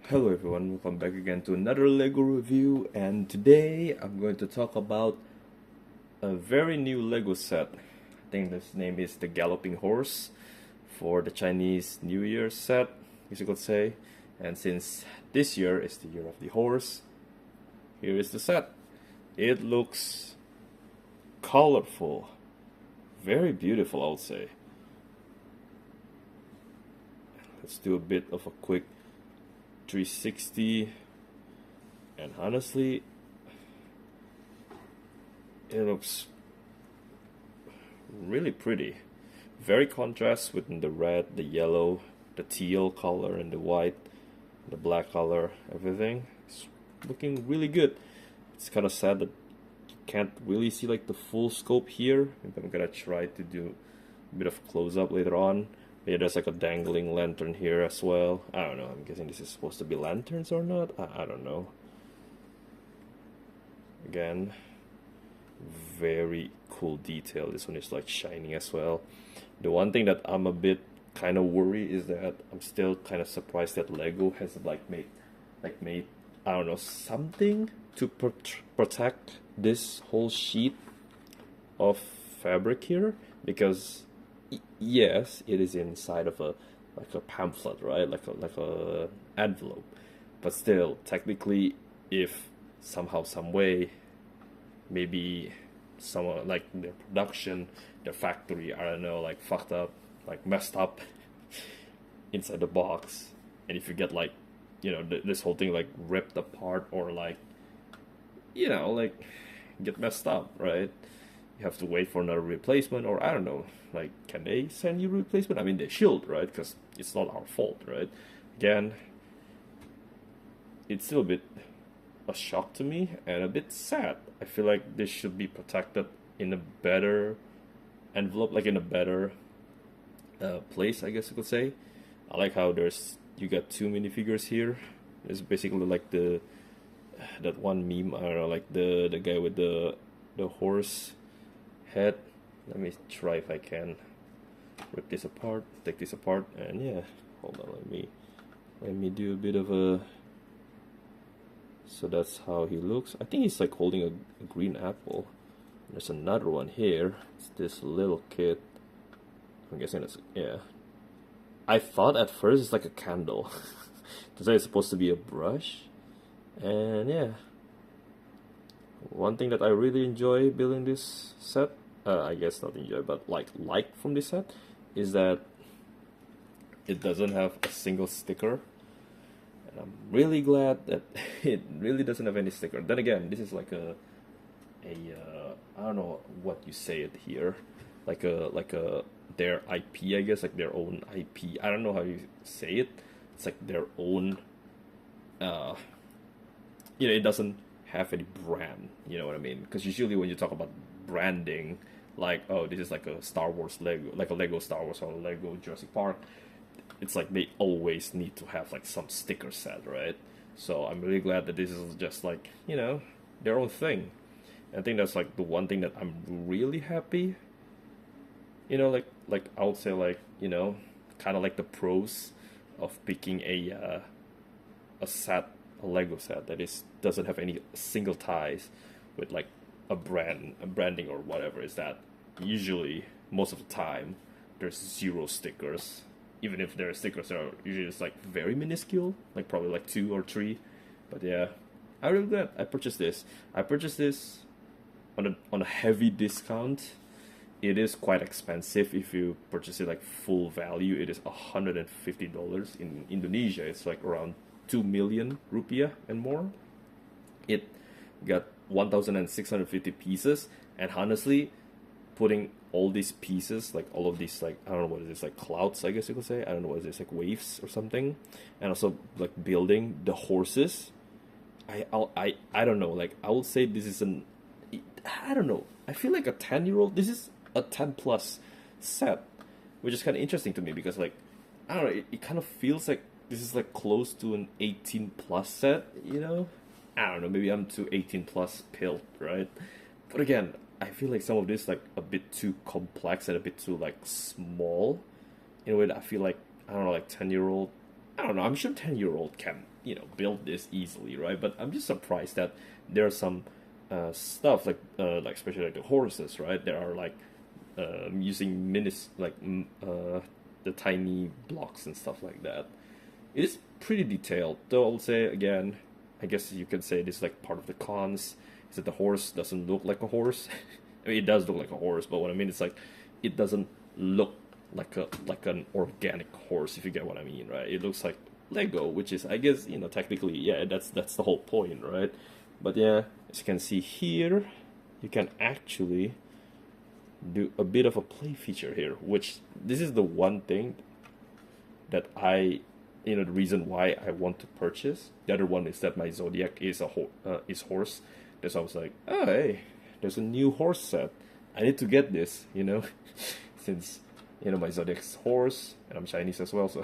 Hello everyone, welcome back again to another Lego review, and today I'm going to talk about a very new Lego set. I think this name is the Galloping Horse for the Chinese New Year set, as you could say. And since this year is the year of the horse, here is the set. It looks colorful, very beautiful, I would say. Let's do a bit of a quick 360, and honestly it looks really pretty, very contrast with the red, the yellow, the teal color, and the white, the black color. Everything is looking really good. It's kind of sad that you can't really see like the full scope here. I'm gonna try to do a bit of close up later on. Yeah, there's like a dangling lantern here as well. I don't know. I'm guessing this is supposed to be lanterns or not. I don't know. Again, very cool detail. This one is like shining as well. The one thing that I'm a bit kind of worried is that I'm still kind of surprised that Lego has like made I don't know, something to protect this whole sheet of fabric here, because yes, it is inside of a like a pamphlet, right? Like a envelope. But still, technically, if somehow, some way, maybe someone like their production, their factory, I don't know, like fucked up, like messed up inside the box, and if you get like, this whole thing like ripped apart or like, like get messed up, right? You have to wait for another replacement, or I don't know, like can they send you replacement? I mean, they should, right? Because it's not our fault, right? Again, it's still a bit a shock to me and a bit sad. I feel like this should be protected in a better envelope, like in a better place, I guess you could say. I like how you got two minifigures here. It's basically like that one meme, I don't know, like the guy with the horse head. Let me try if I can rip this apart, take this apart, and yeah, hold on, let me do a bit of a. So that's how he looks. I think he's like holding a green apple. There's another one here. It's this little kid. I'm guessing it's, yeah. I thought at first it's like a candle. Because it's supposed to be a brush. And yeah, one thing that I really enjoy building this set, I guess not enjoy, but like from this set, is that it doesn't have a single sticker. And I'm really glad that it really doesn't have any sticker. Then again, this is like I don't know what you say it here, like a their IP, I guess, like their own IP. I don't know how you say it. It's like their own. Uh, it doesn't have any brand. You know what I mean? Because usually when you talk about branding, like, oh, this is like a Star Wars Lego, like a Lego Star Wars or a Lego Jurassic Park, it's like they always need to have like some sticker set, right? So I'm really glad that this is just like, their own thing. And I think that's like the one thing that I'm really happy. Like I would say, like, kind of like the pros of picking a set, a Lego set that is doesn't have any single ties with like a branding or whatever, is that usually most of the time there's zero stickers. Even if their stickers are usually just like very minuscule, like probably like two or three. But yeah, I'm really glad I purchased this. I purchased this on a heavy discount. It is quite expensive if you purchase it like full value. It is $150 in Indonesia. It's like around 2 million rupiah and more. It got 1,650 pieces, and honestly, putting all these pieces, like all of these, like, I don't know what it is, like clouds, I guess you could say. I don't know what it is, like waves or something, and also like building the horses. I don't know. Like I would say this is I don't know. I feel like a 10-year-old. This is a 10 plus set, which is kind of interesting to me because like I don't know. It kind of feels like this is like close to an 18 plus set. I don't know. Maybe I'm too 18 plus pilled, right? But again, I feel like some of this like a bit too complex and a bit too like small in a way that I feel like, I don't know, like 10-year-old. I I don't know. I'm sure 10-year-old can, build this easily, right? But I'm just surprised that there are some stuff like especially like the horses, right? There are like using minis like the tiny blocks and stuff like that. It is pretty detailed, though. I'll say again, I guess you could say this is like part of the cons is that the horse doesn't look like a horse. I mean, it does look like a horse, but what I mean is like it doesn't look like an organic horse, if you get what I mean, right? It looks like Lego, which is, I guess, technically, yeah, that's the whole point, right? But yeah, as you can see here, you can actually do a bit of a play feature here, which this is the one thing that the reason why I want to purchase. The other one is that my Zodiac is is horse. That's why I was like, oh hey, there's a new horse set. I need to get this, since my Zodiac's horse and I'm Chinese as well, so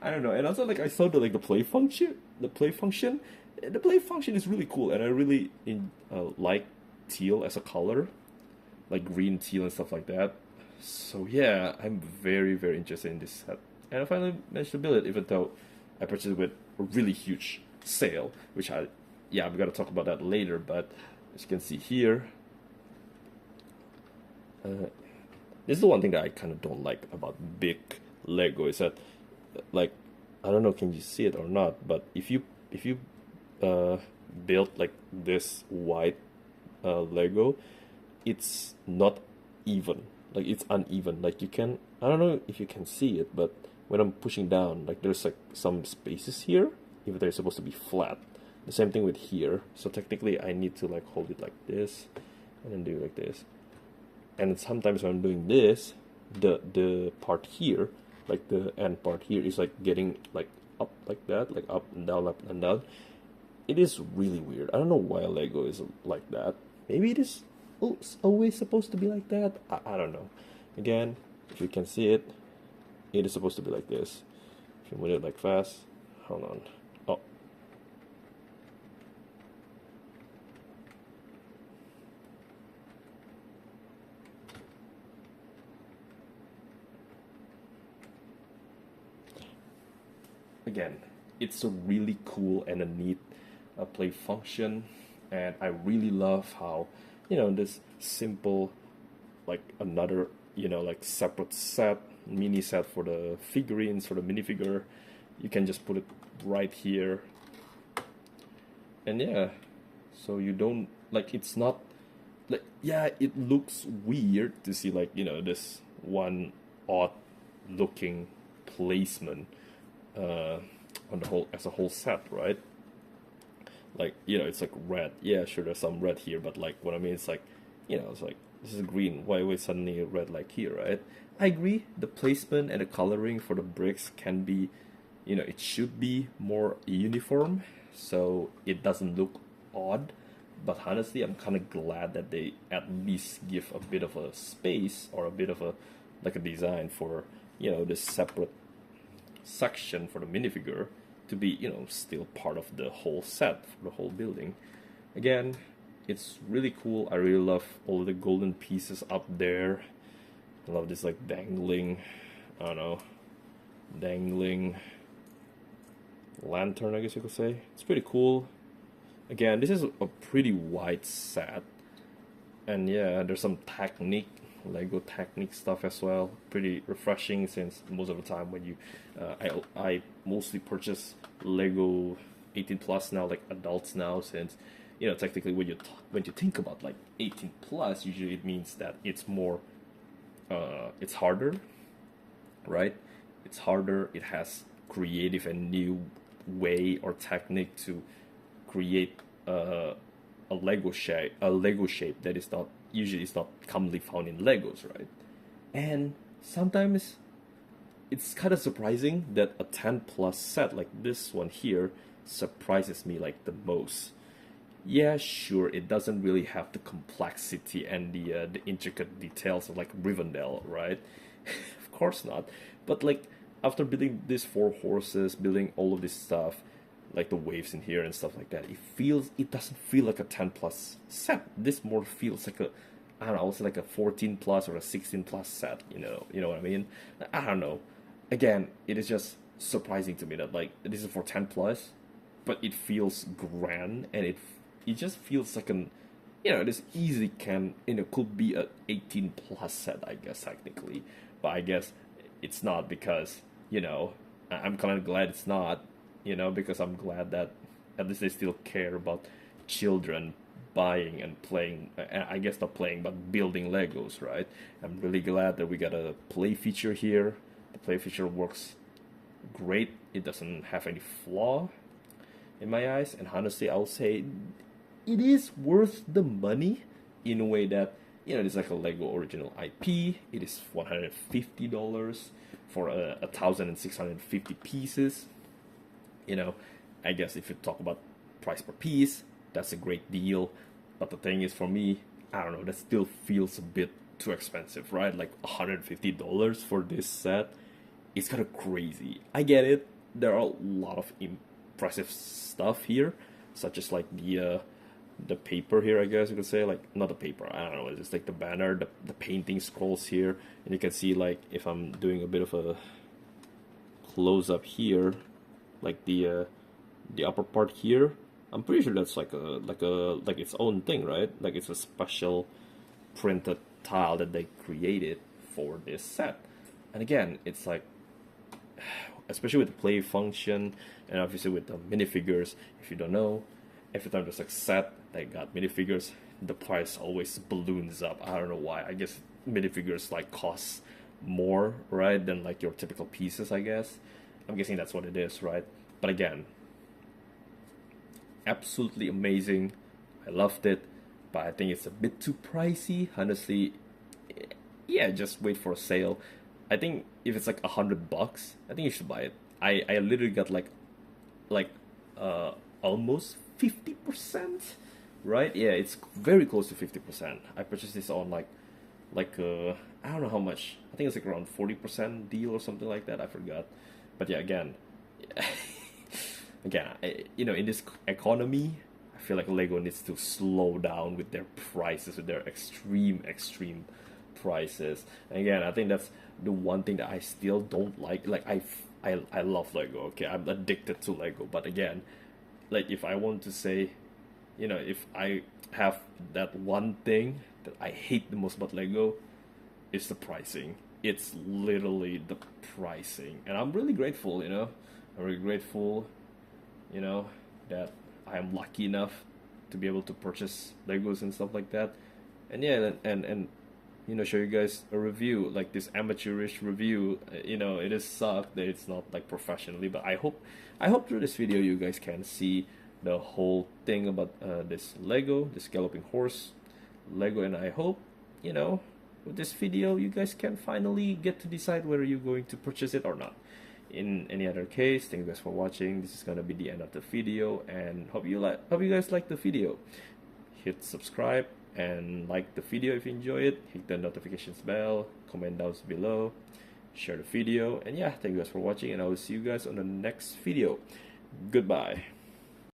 I don't know. And also like I saw the play function. The play function is really cool, and I really like teal as a color, like green teal and stuff like that. So yeah, I'm very very interested in this set, and I finally managed to build it, even though I purchased it with a really huge sale, which I'm gonna talk about that later. But as you can see here, this is the one thing that I kind of don't like about big Lego is that, like, I don't know, can you see it or not? But if you build like this white Lego, it's not even. Like it's uneven. Like I don't know if you can see it, but when I'm pushing down, like there's like some spaces here, even though they're supposed to be flat. The same thing with here. So technically, I need to like hold it like this, and then do it like this. And sometimes when I'm doing this, the part here, like the end part here, is like getting like up like that, like up and down, up and down. It is really weird. I don't know why Lego is like that. Maybe it is always supposed to be like that. I don't know. Again, if you can see it, it is supposed to be like this. If you move it like fast, hold on. Oh. Again, it's a really cool and a neat play function, and I really love how this simple, like another like separate set, mini set for the figurines, for the minifigure, you can just put it right here, and yeah, so you don't like, it's not like, yeah, it looks weird to see like this one odd looking placement on the whole as a whole set, right? Like it's like red. Yeah, sure, there's some red here, but like what I mean, it's like it's like this is green. Why was suddenly red like here, right? I agree. The placement and the coloring for the bricks can be, it should be more uniform, so it doesn't look odd. But honestly, I'm kind of glad that they at least give a bit of a space or a bit of a like a design for this separate section for the minifigure to be still part of the whole set for the whole building. Again, it's really cool. I really love all of the golden pieces up there. I love this like dangling, I don't know, dangling lantern, I guess you could say. It's pretty cool. Again, this is a pretty wide set, and yeah, there's some technique, Lego technique stuff as well. Pretty refreshing, since most of the time when you I mostly purchase Lego 18 plus now, like adults now, since technically when you think about like 18 plus, usually it means that it's more it's harder, right? It's harder. It has creative and new way or technique to create a Lego shape that is not usually is not commonly found in Legos, right? And sometimes it's kind of surprising that a 10 plus set like this one here surprises me like the most. Yeah, sure, it doesn't really have the complexity and the intricate details of like Rivendell, right? Of course not. But like after building these 4 horses, building all of this stuff, like the waves in here and stuff like that, it doesn't feel like a 10 plus set. This more feels like a, I don't know, also like a 14 plus or a 16 plus set, you know what I mean? I don't know. Again, it is just surprising to me that like this is for 10 plus, but it feels grand, and it just feels like an, this easily can, could be a 18 plus set, I guess, technically. But I guess it's not, because, I'm kind of glad it's not, because I'm glad that at least they still care about children buying and playing. I guess not playing, but building Legos, right? I'm really glad that we got a play feature here. The play feature works great. It doesn't have any flaw in my eyes, and honestly, I'll say it is worth the money in a way that, it's like a Lego original IP. It is $150 for 1,650 pieces. I guess if you talk about price per piece, that's a great deal. But the thing is, for me, I don't know, that still feels a bit too expensive, right? Like $150 for this set. It's kind of crazy. I get it. There are a lot of impressive stuff here, such as like the paper here, I guess you could say, like, not the paper, I don't know, it's just like the banner, the painting scrolls here, and you can see, like, if I'm doing a bit of a close up here, like the upper part here, I'm pretty sure that's like like its own thing, right? Like it's a special printed tile that they created for this set. And again, it's like, especially with the play function, and obviously with the minifigures, if you don't know, every time there's like set that got minifigures, the price always balloons up. I don't know why. I guess minifigures like cost more, right, than like your typical pieces, I guess. I'm guessing that's what it is, right? But again, absolutely amazing. I loved it, but I think it's a bit too pricey. Honestly, yeah, just wait for a sale. I think if it's like $100, I think you should buy it. I literally got like almost 50%, right? Yeah, it's very close to 50%. I purchased this on like I don't know how much. I think it's like around 40% deal or something like that. I forgot. But yeah, again, in this economy, I feel like Lego needs to slow down with their prices, with their extreme prices. And again, I think that's the one thing that I still don't like. Like I love Lego. Okay, I'm addicted to Lego. But again, like if I want to say, if I have that one thing that I hate the most about Lego, it's the pricing. It's literally the pricing, and I'm really grateful. I'm really grateful, that I am lucky enough to be able to purchase Legos and stuff like that. And yeah, and show you guys a review, like this amateurish review. It is sucked that it's not like professionally, but I hope through this video you guys can see the whole thing about this Galloping Horse Lego, and I hope, with this video you guys can finally get to decide whether you're going to purchase it or not. In any other case, thank you guys for watching. This is gonna be the end of the video, and hope you guys like the video. Hit subscribe and like the video if you enjoy it. Hit the notifications bell, comment down below, share the video, and yeah, thank you guys for watching, and I will see you guys on the next video. Goodbye.